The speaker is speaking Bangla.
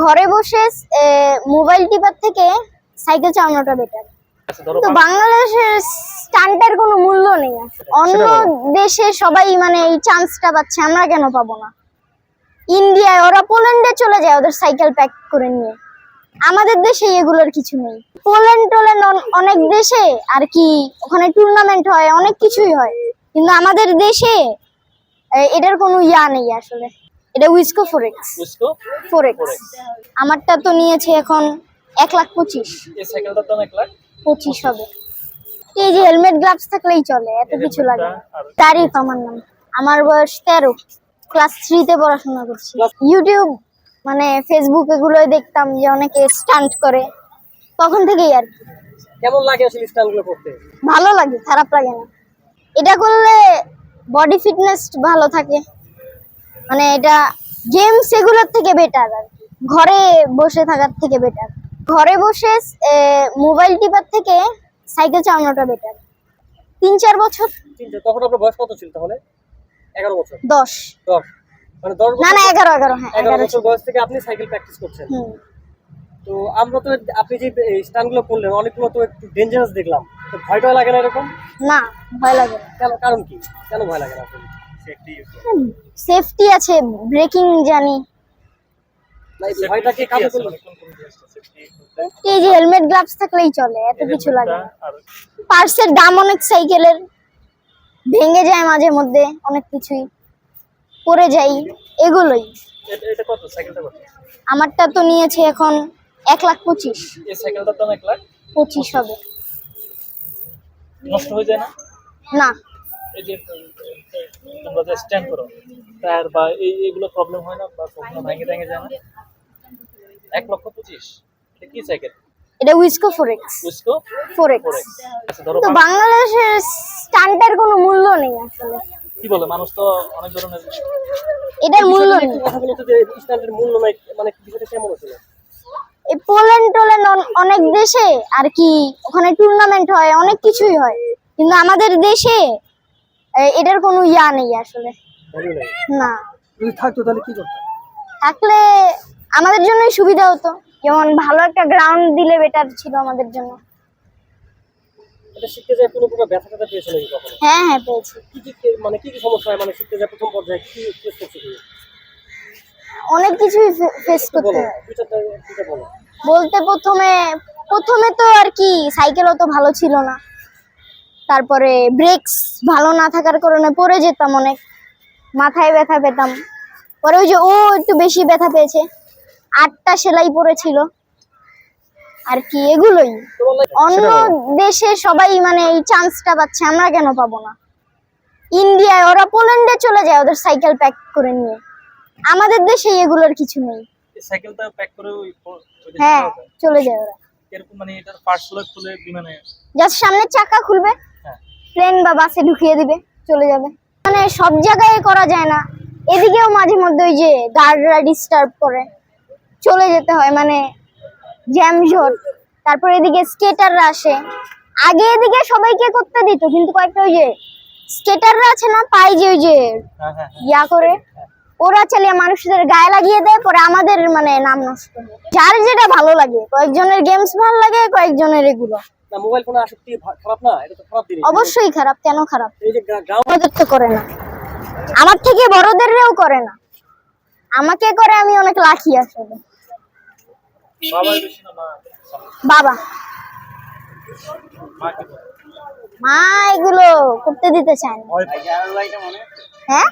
ঘরে বসে মোবাইল টিপার থেকে সাইকেল চালানোটা বেটার। তো বাংলাদেশের স্টান্টের কোনো মূল্য নেই। অন্য দেশে সবাই মানে এই চান্সটা পাচ্ছে, আমরা কেন পাবো না? ইন্ডিয়ায় ওরা পোল্যান্ডে চলে যায় ওদের সাইকেল প্যাক করে নিয়ে, আমাদের দেশে এগুলোর কিছু নেই। পোল্যান্ড অনেক দেশে আর কি ওখানে টুর্নামেন্ট হয়, অনেক কিছুই হয়, কিন্তু আমাদের দেশে এটার কোনো ইয়া নেই আসলে। এটা উইসকো ফোরেক্স। আমারটা তো নিয়েছে এখন 1,25,000। এই সাইকেলটার দাম 1,25,000 হবে। এই যে হেলমেট গ্লাভস থাকলেই চলে, এত কিছু লাগে না। তারিফ আমার নাম, আমার বয়স 13, ক্লাস 3 তে পড়াশোনা করছি। ইউটিউব মানে ফেসবুক এগুলোই দেখতাম যে অনেকে স্টান্ট করে, তখন থেকেই আর কি। কেমন লাগে আসলে স্টান্টগুলো করতে? ভালো লাগে, খারাপ লাগে না। এটা করলে বডি ফিটনেস ভালো থাকে, মানে এটা গেমস এগুলোর থেকে বেটার আর কি, ঘরে বসে থাকার থেকে বেটার। ঘরে বসে মোবাইল টিপার থেকে সাইকেল চালানোটা বেটার। 3-4 বছর। তখন আপনার বয়স কত ছিল তাহলে? 11 বছর? 10 মানে 10 বছর? না 11 হ্যাঁ 11 বছর বয়স থেকে আপনি সাইকেল প্র্যাকটিস করছেন। তো আমরা তো আপনি যে স্টান্টগুলো করলেন অনেকগুলো তো একটু ডেঞ্জারাস দেখলাম, তো ভয়টা লাগে না এরকম? না, ভয় লাগে না। কেন, কারণ কি, কেন ভয় লাগে না? সেফটি আছে, ব্রেকিং জানি। ভয়টা কি কাজ করলো? এই যে হেলমেট গ্লাভস থাকলেই চলে, এত কিছু লাগে না। পার্টসের দাম অনেক, সাইকেলের ভেঙে যায় মাঝে মধ্যে, অনেক কিছুই পড়ে যাই, এগুলোই। এটা কত সাইকেলটা কত? আমারটা তো নিয়েছে এখন 1,25,000। এই সাইকেলটার দাম 1,25,000 হবে। নষ্ট হয়ে যায় না? না। এই যে তোমরা যে স্ট্যান্ড করো টায়ার বা এইগুলো প্রবলেম হয় না, বা কখনো ভেঙে যায় না? 1,25,000 এটা কি সাইকেল? এটা উইসকো ফোরেক্স। আচ্ছা, ধরো তো বাংলাদেশের স্টান্টের কোনো মূল্য নেই আসলে। কি বলে মানুষ তো অনেক ধরনের, এটার মূল্য নেই। কথা বলতে যে স্টান্টের মূল্য নাই, মানে বিষয়টা কেমন হচ্ছে? এই পোল্যান্ড অনেক দেশে আর কি ওখানে টুর্নামেন্ট হয়, অনেক কিছুই হয়, কিন্তু আমাদের দেশে এটার কোনো ইয়া নেই আসলে। না, যদি থাকতো তাহলে কি করতে? থাকলে আমাদের জন্যই সুবিধা হতো, যেমন ভালো একটা গ্রাউন্ড দিলে বেটার ছিল আমাদের জন্য। এটা শিখতে যায় কোনো প্রকার ব্যথা পেয়েছিল নাকি কখনো? হ্যাঁ পেয়েছি। কি সমস্যা হয়, মানে শিখতে যায় প্রথম পর্যায়ে কি ফেস করতে হয়? অনেক কিছুই ফেস করতে হয়। বলতে প্রথমে তো আর কি সাইকেল অত ভালো ছিল না, তারপরে ব্রেকস ভালো না থাকার কারণে পড়ে যেতাম, অনেক মাথায় ব্যথা পেতাম। পরে ওই যে ও একটু বেশি ব্যথা পেয়েছে, 8টা সেলাই পড়েছিল আর কি, এগুলোই। অন্য দেশে সবাই মানে এই চান্সটা পাচ্ছে, আমরা কেন পাবো না? ইন্ডিয়ায় ওরা পোল্যান্ডে চলে যায় ওদের সাইকেল প্যাক করে নিয়ে, আমাদের দেশে এগুলোর কিছু নেই। সাইকেলটা প্যাক করে হ্যাঁ চলে যায় ওরা। এরকম মানে এটার পার্টসগুলো খুলে বিমানে জাস্ট সামনের চাকা খুলবে, ট্রেন বা বাসে ঢুকিয়ে দিবে, চলে যাবে। মানে সব জায়গায় করা যায় না, এদিকেও মাঝে মধ্যে ওই যে গার্ডরা ডিস্টার্ব করে, চলে যেতে হয়, মানে জ্যাম জট। তারপর এদিকে স্কেটাররা আসে, আগে এদিকে সবাইকে করতে দিত, কিন্তু কয়েকটা ওই যে স্কেটাররা আছে না, পাই যে ওই যে ইয়া করে, ওরা চালিয়ে মানুষদের গায়ে লাগিয়ে দেয়, পরে আমাদের মানে নাম নষ্ট হয়। যার যেটা ভালো লাগে, কয়েকজনের গেমস ভালো লাগে, কয়েকজনের এগুলো। না, মোবাইল ফোনে আসক্তি খারাপ না? এটা তো খারাপ জিনিস। অবশ্যই খারাপ, কেন খারাপ? এই যে ওদের তো করে না, আমার থেকে বড়দেরও করে না, আমাকে করে, আমি অনেক লাকি আসলে। বাবা মা এগুলো করতে দিতে চায় না। হ্যাঁ